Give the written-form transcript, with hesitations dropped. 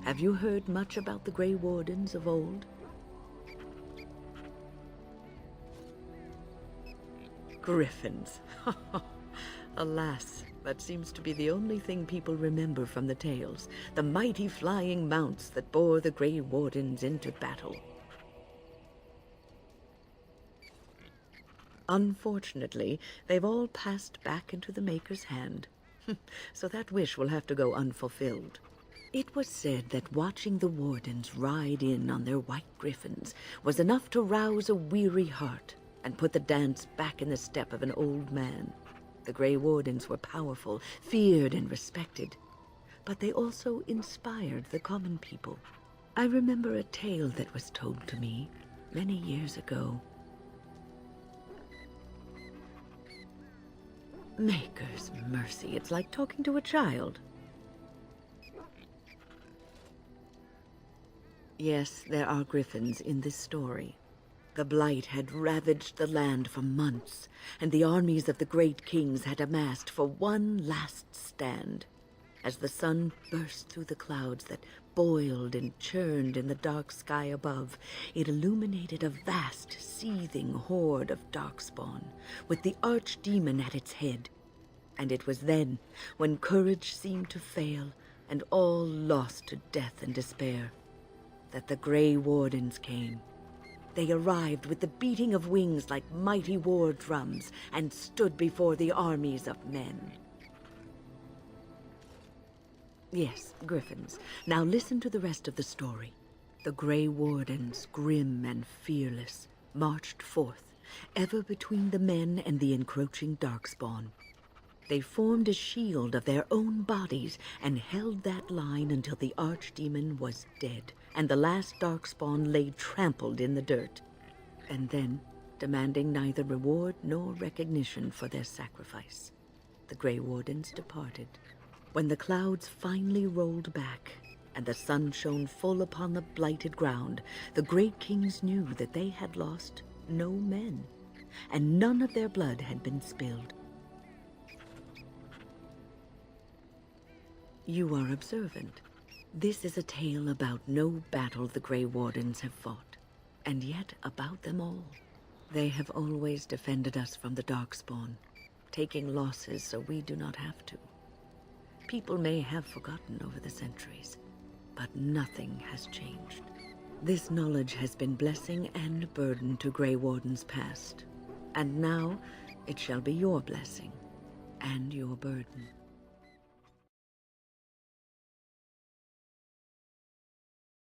Have you heard much about the Grey Wardens of old? Griffons. Alas, that seems to be the only thing people remember from the tales. The mighty flying mounts that bore the Grey Wardens into battle. Unfortunately, they've all passed back into the Maker's hand. So that wish will have to go unfulfilled. It was said that watching the Wardens ride in on their white griffins was enough to rouse a weary heart and put the dance back in the step of an old man. The Grey Wardens were powerful, feared and respected, but they also inspired the common people. I remember a tale that was told to me many years ago. Maker's mercy, it's like talking to a child. Yes, there are griffins in this story. The blight had ravaged the land for months, and the armies of the great kings had amassed for one last stand. As the sun burst through the clouds that boiled and churned in the dark sky above, it illuminated a vast, seething horde of darkspawn, with the archdemon at its head. And it was then, when courage seemed to fail, and all lost to death and despair, that the Grey Wardens came. They arrived with the beating of wings like mighty war drums and stood before the armies of men. Yes, Griffons. Now listen to the rest of the story. The Grey Wardens, grim and fearless, marched forth, ever between the men and the encroaching darkspawn. They formed a shield of their own bodies and held that line until the archdemon was dead and the last darkspawn lay trampled in the dirt. And then, demanding neither reward nor recognition for their sacrifice, the Grey Wardens departed. When the clouds finally rolled back and the sun shone full upon the blighted ground, the great kings knew that they had lost no men, and none of their blood had been spilled. You are observant. This is a tale about no battle the Grey Wardens have fought, and yet about them all. They have always defended us from the darkspawn, taking losses so we do not have to. People may have forgotten over the centuries, but nothing has changed. This knowledge has been blessing and burden to Grey Wardens past, and now it shall be your blessing and your burden.